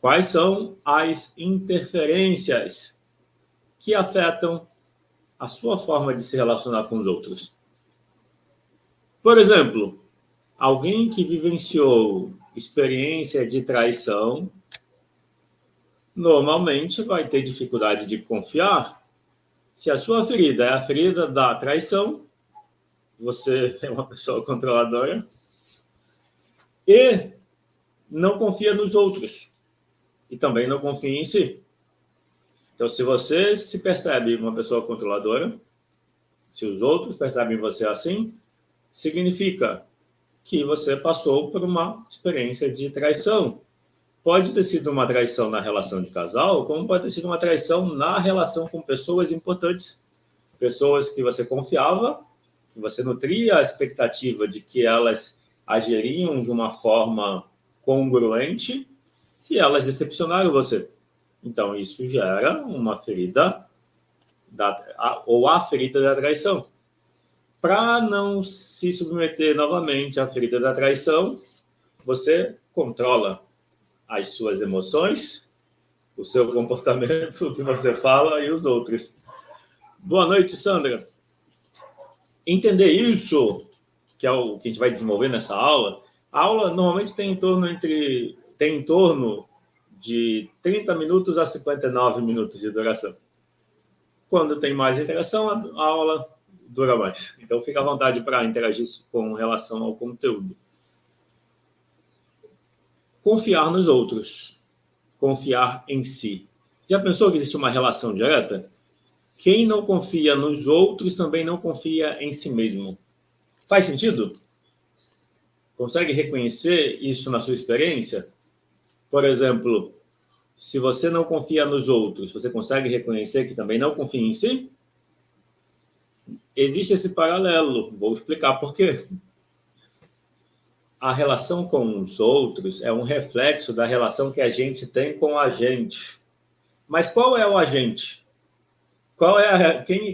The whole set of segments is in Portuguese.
Quais são as interferências que afetam a sua forma de se relacionar com os outros? Por exemplo, alguém que vivenciou experiência de traição normalmente vai ter dificuldade de confiar. Se a sua ferida é a ferida da traição, você é uma pessoa controladora e não confia nos outros e também não confia em si. Então, se você se percebe uma pessoa controladora, se os outros percebem você assim, significa que você passou por uma experiência de traição. Pode ter sido uma traição na relação de casal, como pode ter sido uma traição na relação com pessoas importantes. Pessoas que você confiava, que você nutria a expectativa de que elas agiriam de uma forma congruente, e elas decepcionaram você. Então, isso gera uma ferida, ou a ferida da traição. Para não se submeter novamente à ferida da traição, você controla as suas emoções, o seu comportamento, o que você fala e os outros. Boa noite, Sandra. Entender isso, que é o que a gente vai desenvolver nessa aula, a aula normalmente tem em torno de 30 minutos a 59 minutos de duração. Quando tem mais interação, a aula dura mais. Então, fica à vontade para interagir com relação ao conteúdo. Confiar nos outros. Confiar em si. Já pensou que existe uma relação direta? Quem não confia nos outros também não confia em si mesmo. Faz sentido? Consegue reconhecer isso na sua experiência? Por exemplo, se você não confia nos outros, você consegue reconhecer que também não confia em si? Existe esse paralelo. Vou explicar por quê. A relação com os outros é um reflexo da relação que a gente tem com a gente. Mas qual é o agente?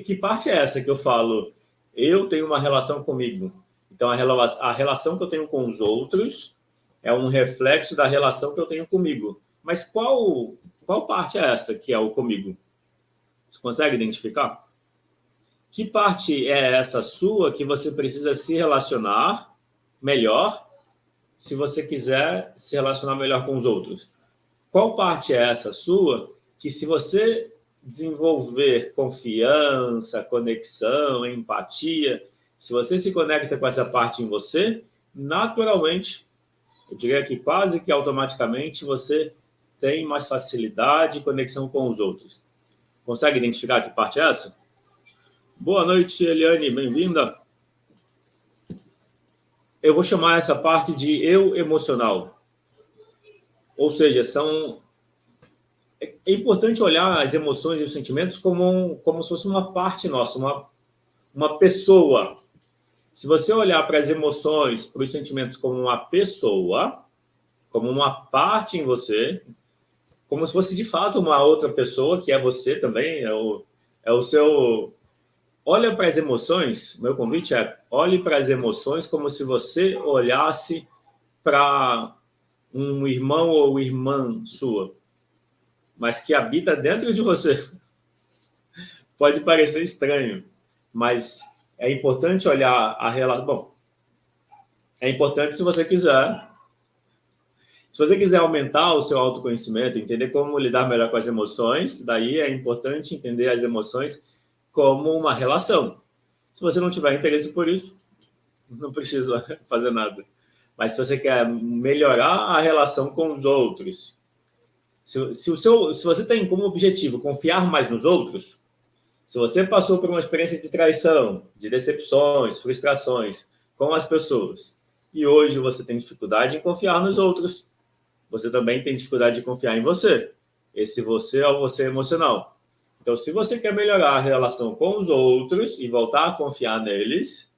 Que parte é essa que eu falo? Eu tenho uma relação comigo. Então, a relação que eu tenho com os outros é um reflexo da relação que eu tenho comigo. Mas qual parte é essa que é o comigo? Você consegue identificar? Que parte é essa sua que você precisa se relacionar melhor se você quiser se relacionar melhor com os outros? Qual parte é essa sua que, se você desenvolver confiança, conexão, empatia, se você se conecta com essa parte em você, naturalmente, eu diria que quase que automaticamente, você tem mais facilidade e conexão com os outros. Consegue identificar que parte é essa? Boa noite, Eliane, bem-vinda. Eu vou chamar essa parte de eu emocional. Ou seja, é importante olhar as emoções e os sentimentos como se fosse uma parte nossa, uma pessoa. Se você olhar para as emoções, para os sentimentos como uma pessoa, como uma parte em você, como se fosse de fato uma outra pessoa, que é você também, é o seu... Olha para as emoções, meu convite é, olhe para as emoções como se você olhasse para um irmão ou irmã sua, mas que habita dentro de você. Pode parecer estranho, mas é importante olhar a relação. Bom, é importante se você quiser aumentar o seu autoconhecimento, entender como lidar melhor com as emoções, daí é importante entender as emoções como uma relação. Se você não tiver interesse por isso, não precisa fazer nada. Mas se você quer melhorar a relação com os outros, se você tem como objetivo confiar mais nos outros, se você passou por uma experiência de traição, de decepções, frustrações com as pessoas, e hoje você tem dificuldade em confiar nos outros, você também tem dificuldade de confiar em você. Esse você é o você emocional. Então, se você quer melhorar a relação com os outros e voltar a confiar neles,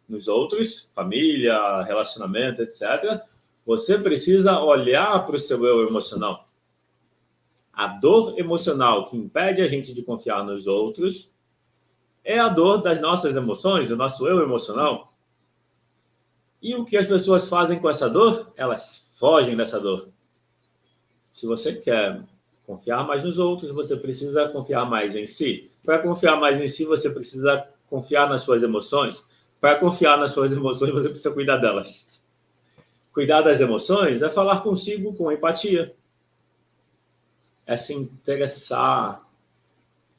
nos outros, família, relacionamento, etc., você precisa olhar para o seu eu emocional. A dor emocional que impede a gente de confiar nos outros é a dor das nossas emoções, do nosso eu emocional. E o que as pessoas fazem com essa dor? Elas fogem dessa dor. Se você quer confiar mais nos outros, você precisa confiar mais em si. Para confiar mais em si, você precisa confiar nas suas emoções. Para confiar nas suas emoções, você precisa cuidar delas. Cuidar das emoções é falar consigo com empatia. É se interessar,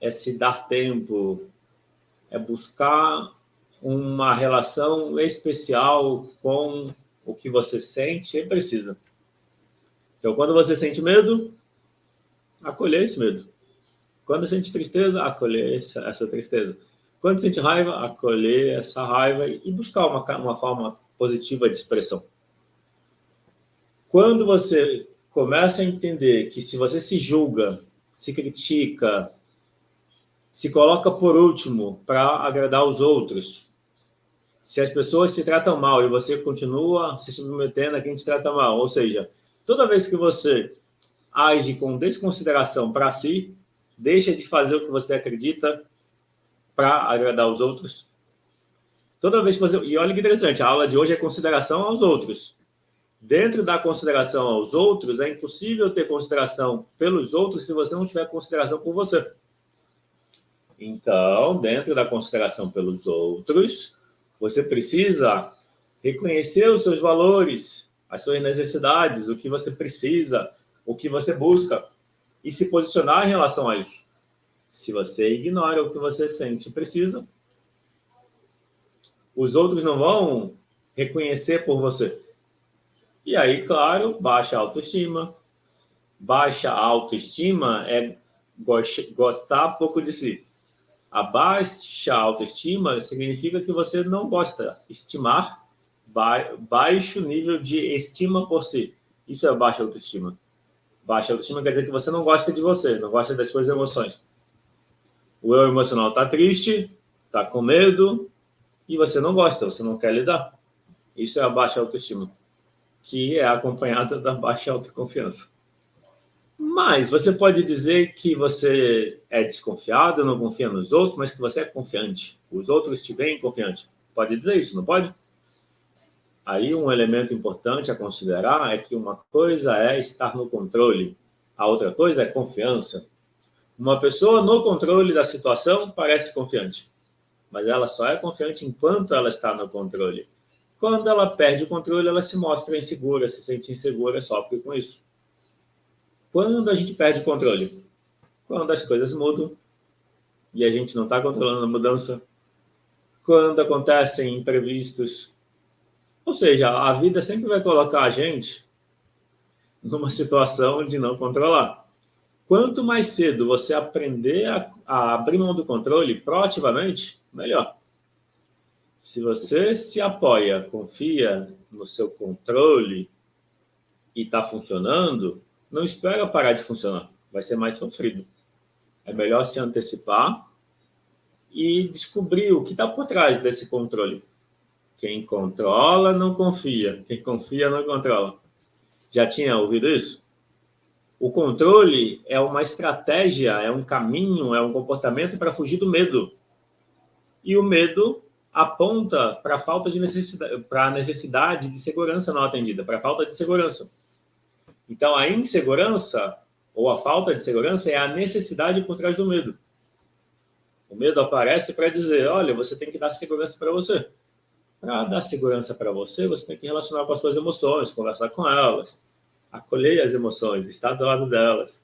é se dar tempo, é buscar uma relação especial com o que você sente e precisa. Então, quando você sente medo, acolher esse medo. Quando sente tristeza, acolher essa tristeza. Quando sente raiva, acolher essa raiva e buscar uma forma positiva de expressão. Quando você começa a entender que se você se julga, se critica, se coloca por último para agradar os outros, se as pessoas te tratam mal e você continua se submetendo a quem te trata mal, ou seja, toda vez que você age com desconsideração para si, deixa de fazer o que você acredita para agradar os outros. Toda vez que você... E olha que interessante, a aula de hoje é consideração aos outros. Dentro da consideração aos outros, é impossível ter consideração pelos outros se você não tiver consideração por você. Então, dentro da consideração pelos outros, você precisa reconhecer os seus valores, as suas necessidades, o que você precisa, o que você busca, e se posicionar em relação a isso. Se você ignora o que você sente e precisa, os outros não vão reconhecer por você. E aí, claro, baixa autoestima. Baixa autoestima é gostar pouco de si. A baixa autoestima significa que você não gosta. Estimar, baixo nível de estima por si. Isso é baixa autoestima. Baixa autoestima quer dizer que você não gosta de você, não gosta das suas emoções. O eu emocional está triste, está com medo, e você não gosta, você não quer lidar. Isso é a baixa autoestima, que é acompanhada da baixa autoconfiança. Mas você pode dizer que você é desconfiado, não confia nos outros, mas que você é confiante. Os outros te veem confiante. Pode dizer isso, não pode? Aí um elemento importante a considerar é que uma coisa é estar no controle, a outra coisa é confiança. Uma pessoa no controle da situação parece confiante, mas ela só é confiante enquanto ela está no controle. Quando ela perde o controle, ela se mostra insegura, se sente insegura, sofre com isso. Quando a gente perde o controle? Quando as coisas mudam e a gente não está controlando a mudança. Quando acontecem imprevistos. Ou seja, a vida sempre vai colocar a gente numa situação de não controlar. Quanto mais cedo você aprender a abrir mão do controle proativamente, melhor. Se você se apoia, confia no seu controle e está funcionando, não espera parar de funcionar. Vai ser mais sofrido. É melhor se antecipar e descobrir o que está por trás desse controle. Quem controla não confia. Quem confia não controla. Já tinha ouvido isso? O controle é uma estratégia, é um caminho, é um comportamento para fugir do medo. E o medo aponta para a falta de necessidade, para a necessidade de segurança não atendida, para a falta de segurança. Então, a insegurança ou a falta de segurança é a necessidade por trás do medo. O medo aparece para dizer, olha, você tem que dar segurança para você. Para dar segurança para você, você tem que relacionar com as suas emoções, conversar com elas, acolher as emoções, estar do lado delas.